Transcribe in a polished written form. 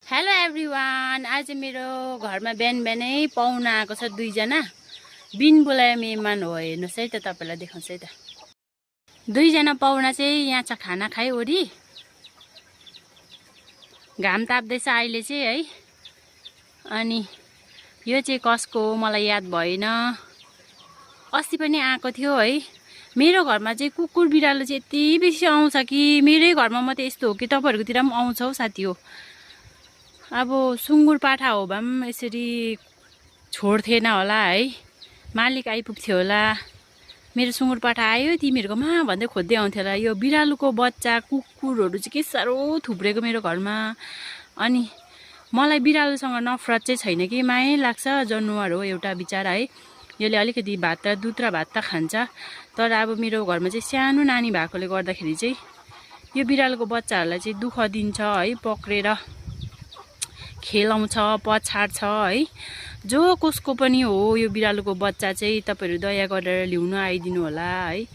Hello everyone. आज मेरो घरमा बिहान बिहानै पाहुना आएको छ दुईजना। बिन बोलाए मेहमान हो। हेर्नुहोस् है त, तपाईँलाई देखाउँछु है त। दुईजना पाहुना चाहिँ यहाँ छ, खाना खाइवरी घाम ताप्दैछ अहिले चाहिँ है। अनि यो चाहिँ कसको हो मलाई याद भएन, अस्ति पनि आएको थियो है। मेरो घरमा चाहिँ कुकुर बिरालो चाहिँ यति बेसी आउँछ कि मेरै घरमा मात्रै यस्तो हो कि तपाईँहरूकोतिर पनि आउँछ हौ साथी हो। अब सुँगुर पाठा हो भए पनि यसरी छोड्थेन होला है, मालिक आइपुग्थ्यो होला। मेरो सुँगुर पाठा आयो तिमीहरूकोमा भन्दै खोज्दै आउँथ्यो होला। यो बिरालोको बच्चा कुकुरहरू चाहिँ के साह्रो थुप्रेको मेरो घरमा। अनि मलाई बिरालोसँग नफरत चाहिँ छैन कि, माया लाग्छ, जनावर हो एउटा बिचरा है। यसले अलिकति भात र दुध र भात त खान्छ, तर अब मेरो घरमा चाहिँ सानो नानी भएकोले गर्दाखेरि चाहिँ यो बिरालोको बच्चाहरूलाई चाहिँ दुःख दिन्छ है, पक्रेर खेलाउँछ, पछाड्छ है। जो कसको पनि हो यो बिरालोको बच्चा चाहिँ तपाईँहरू दया गरेर ल्याउन आइदिनु होला है।